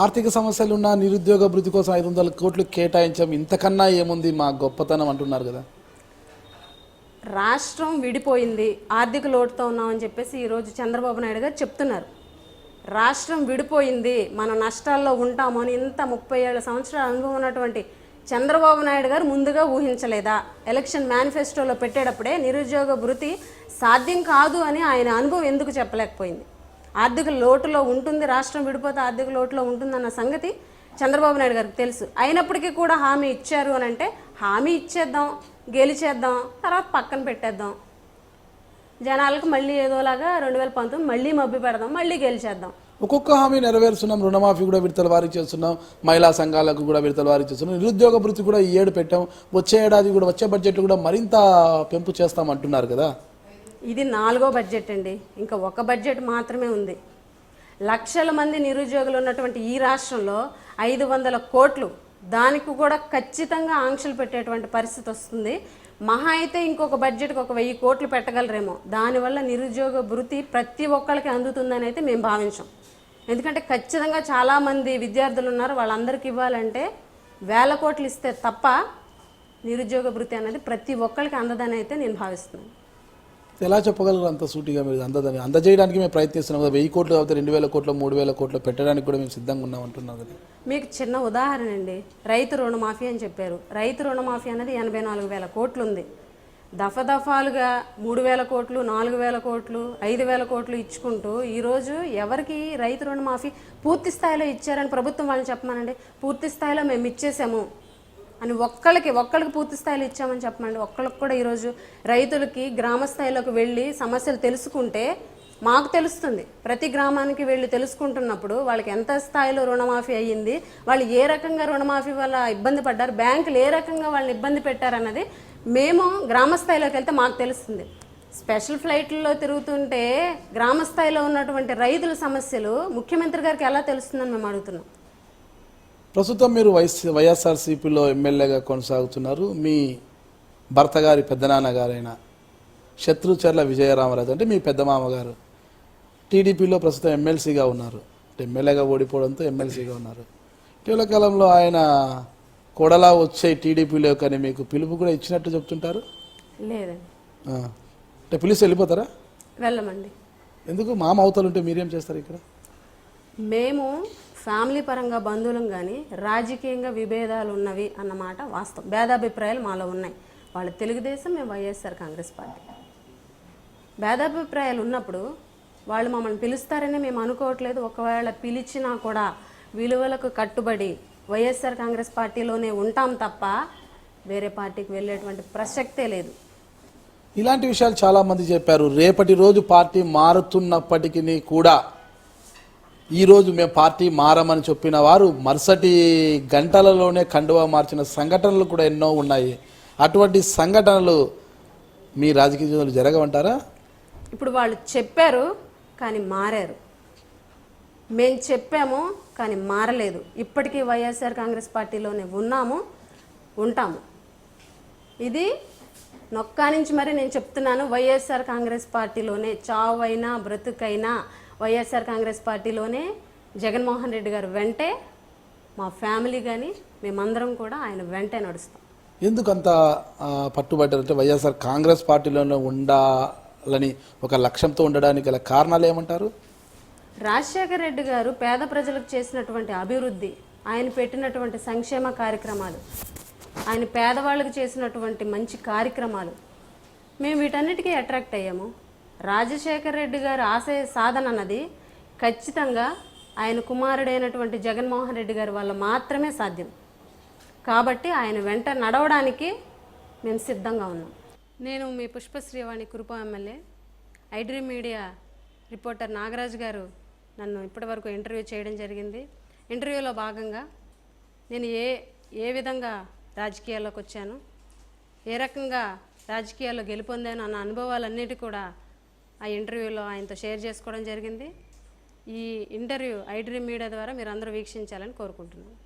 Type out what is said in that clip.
ఆర్థిక సమస్యలున్న నిరుద్యోగ భృతి కోసం 500 కోట్లు కేటాయించాం, ఇంతకన్నా ఏముంది మా గొప్పతనం అంటున్నారు కదా. రాష్ట్రం విడిపోయింది, ఆర్థిక లోటుతో ఉన్నామని చెప్పేసి ఈరోజు చంద్రబాబు నాయుడు గారు చెప్తున్నారు. రాష్ట్రం విడిపోయింది, మనం నష్టాల్లో ఉంటాము అని ఇంత 37 సంవత్సరాల అనుభవం ఉన్నటువంటి చంద్రబాబు నాయుడు గారు ముందుగా ఊహించలేదా? ఎలక్షన్ మేనిఫెస్టోలో పెట్టేటప్పుడే నిరుద్యోగ భృతి సాధ్యం కాదు అని ఆయన అనుభవం ఎందుకు చెప్పలేకపోయింది? ఆర్థిక లోటులో ఉంటుంది, రాష్ట్రం విడిపోతే ఆర్థిక లోటులో ఉంటుందన్న సంగతి చంద్రబాబు నాయుడు గారికి తెలుసు. అయినప్పటికీ కూడా హామీ ఇచ్చారు అని అంటే హామీ ఇచ్చేద్దాం, గెలిచేద్దాం, తర్వాత పక్కన పెట్టేద్దాం, జనాలకు మళ్ళీ ఏదోలాగా 2019 మళ్ళీ మభ్య పెడదాం, మళ్ళీ గెలిచేద్దాం. ఒక్కొక్క హామీ నెరవేరుస్తున్నాం. రుణమాఫీ కూడా విడతల వారీ చేస్తున్నాం, మహిళా సంఘాలకు కూడా విడతల వారీ చేస్తున్నాం, నిరుద్యోగ భృతి కూడా ఈ ఏడు పెట్టాం, వచ్చే ఏడాది కూడా వచ్చే బడ్జెట్ కూడా మరింత పెంపు చేస్తామంటున్నారు కదా. ఇది 4వ బడ్జెట్ అండి, ఇంకా ఒక బడ్జెట్ మాత్రమే ఉంది. లక్షల మంది నిరుద్యోగులు ఉన్నటువంటి ఈ రాష్ట్రంలో 500 కోట్లు, దానికి కూడా ఖచ్చితంగా ఆంక్షలు పెట్టేటువంటి పరిస్థితి వస్తుంది. మహా అయితే ఇంకొక బడ్జెట్కి ఒక 1000 కోట్లు పెట్టగలరేమో. దానివల్ల నిరుద్యోగ భృతి ప్రతి ఒక్కరికి అందుతుందని అయితే మేము భావించాం. ఎందుకంటే ఖచ్చితంగా చాలామంది విద్యార్థులు ఉన్నారు, వాళ్ళందరికీ ఇవ్వాలంటే 1000 కోట్లు ఇస్తే తప్ప నిరుద్యోగ భృతి అనేది ప్రతి ఒక్కరికి అందదని అయితే నేను భావిస్తున్నాను. ఎలా చెప్పగలరు అంత సూటిగా? మీరు అందజేయడానికి మేము ప్రయత్నిస్తున్నాం కదా. 1000 కోట్లు కాబట్టి 2000 కోట్లు 3000 కోట్లు పెట్టడానికి కూడా మేము సిద్ధంగా ఉన్నాం అంటున్నాం కదా. మీకు చిన్న ఉదాహరణ అండి, రైతు రుణమాఫీ అని చెప్పారు. రైతు రుణమాఫీ అనేది 84,000 కోట్లు ఉంది. దఫాలుగా 3,000 కోట్లు, 4,000 కోట్లు, 5,000 కోట్లు ఇచ్చుకుంటూ ఈరోజు ఎవరికి రైతు రుణమాఫీ పూర్తి స్థాయిలో ఇచ్చారని ప్రభుత్వం వాళ్ళని చెప్పమనండి. పూర్తి స్థాయిలో మేము ఇచ్చేసాము అని ఒక్కళ్ళకి పూర్తి స్థాయిలో ఇచ్చామని చెప్పమండి. ఒక్కళ్ళకి కూడా ఈరోజు రైతులకి గ్రామ స్థాయిలోకి వెళ్ళి సమస్యలు తెలుసుకుంటే మాకు తెలుస్తుంది. ప్రతి గ్రామానికి వెళ్ళి తెలుసుకుంటున్నప్పుడు వాళ్ళకి ఎంత స్థాయిలో రుణమాఫీ అయ్యింది, వాళ్ళు ఏ రకంగా రుణమాఫీ వల్ల ఇబ్బంది పడ్డారు, బ్యాంకులు ఏ రకంగా వాళ్ళని ఇబ్బంది పెట్టారన్నది మేము గ్రామ స్థాయిలోకి వెళ్తే మాకు తెలుస్తుంది. స్పెషల్ ఫ్లైట్లలో తిరుగుతుంటే గ్రామ స్థాయిలో ఉన్నటువంటి రైతుల సమస్యలు ముఖ్యమంత్రి గారికి ఎలా తెలుస్తుందని మేము అడుగుతున్నాం. ప్రస్తుతం మీరు వైఎస్ఆర్సీపీలో ఎమ్మెల్యేగా కొనసాగుతున్నారు. మీ భర్త గారి పెద్దనాన్నగారైన శత్రుచర్ల విజయరామరాజు అంటే మీ పెద్ద మామగారు టీడీపీలో ప్రస్తుతం ఎమ్మెల్సీగా ఉన్నారు. అంటే ఎమ్మెల్యేగా ఓడిపోవడంతో ఎమ్మెల్సీగా ఉన్నారు. ఇటీవల కాలంలో ఆయన కొడలా వచ్చే టీడీపీలో కానీ మీకు పిలుపు కూడా ఇచ్చినట్టు చెప్తుంటారు. లేదండి. అంటే పిలిచి వెళ్ళిపోతారా? వెళ్ళమండి. ఎందుకు? మామ అవతలు ఉంటే మీరేం చేస్తారు ఇక్కడ? మేము ఫ్యామిలీ పరంగా బంధువులం కానీ రాజకీయంగా విభేదాలు ఉన్నవి అన్నమాట వాస్తవం. భేదాభిప్రాయాలు మాలో ఉన్నాయి. వాళ్ళు తెలుగుదేశం, మేము వైఎస్ఆర్ కాంగ్రెస్ పార్టీ. భేదాభిప్రాయాలు ఉన్నప్పుడు వాళ్ళు మమ్మల్ని పిలుస్తారని మేము అనుకోవట్లేదు. ఒకవేళ పిలిచినా కూడా విలువలకు కట్టుబడి వైఎస్ఆర్ కాంగ్రెస్ పార్టీలోనే ఉంటాం తప్ప వేరే పార్టీకి వెళ్ళేటువంటి ప్రసక్తే లేదు. ఇలాంటి విషయాలు చాలామంది చెప్పారు. రేపటి రోజు పార్టీ మారుతున్నప్పటికీ కూడా ఈరోజు మేము పార్టీ మారమని చెప్పిన వారు మరుసటి గంటలలోనే కండువా మార్చిన సంఘటనలు కూడా ఎన్నో ఉన్నాయి. అటువంటి సంఘటనలు మీ రాజకీయ జీవితంలో జరగమంటారా? ఇప్పుడు వాళ్ళు చెప్పారు కానీ మారారు, మేము చెప్పాము కానీ మారలేదు. ఇప్పటికీ వైఎస్ఆర్ కాంగ్రెస్ పార్టీలోనే ఉన్నాము, ఉంటాము. ఇది నొక్కా నుంచి మరి నేను చెప్తున్నాను. వైఎస్ఆర్ కాంగ్రెస్ పార్టీలోనే చావైనా బ్రతుకైనా వైఎస్ఆర్ కాంగ్రెస్ పార్టీలోనే జగన్మోహన్ రెడ్డి గారు వెంటే మా ఫ్యామిలీ కానీ మేమందరం కూడా ఆయన వెంటే నడుస్తాం. ఎందుకంత పట్టుబట్టారంటే వైఎస్ఆర్ కాంగ్రెస్ పార్టీలోనే ఉండాలని ఒక లక్ష్యంతో ఉండడానికి గల కారణాలు ఏమంటారు? రాజశేఖర రెడ్డి గారు పేద ప్రజలకు చేసినటువంటి అభివృద్ధి, ఆయన పెట్టినటువంటి సంక్షేమ కార్యక్రమాలు, ఆయన పేదవాళ్ళకు చేసినటువంటి మంచి కార్యక్రమాలు, మేము వీటన్నిటికీ అట్రాక్ట్ అయ్యాము. రాజశేఖర రెడ్డి గారు ఆశయ సాధన అన్నది ఖచ్చితంగా ఆయన కుమారుడైనటువంటి జగన్మోహన్ రెడ్డి గారి వల్ల మాత్రమే సాధ్యం. కాబట్టి ఆయన వెంట నడవడానికి మేము సిద్ధంగా ఉన్నాం. నేను మీ పుష్పశ్రీవాణి కురుప MLA. IDream media reporter Nagaraju garu నన్ను ఇప్పటివరకు ఇంటర్వ్యూ చేయడం జరిగింది. ఇంటర్వ్యూలో భాగంగా నేను ఏ విధంగా రాజకీయాల్లోకి వచ్చాను, ఏ రకంగా రాజకీయాల్లో గెలుపొందాను అన్న అనుభవాలన్నిటి కూడా ఆ ఇంటర్వ్యూలో ఆయనతో షేర్ చేసుకోవడం జరిగింది. ఈ ఇంటర్వ్యూ ఐడ్రీమ్ మీడియా ద్వారా మీరు అందరూ వీక్షించాలని కోరుకుంటున్నాను.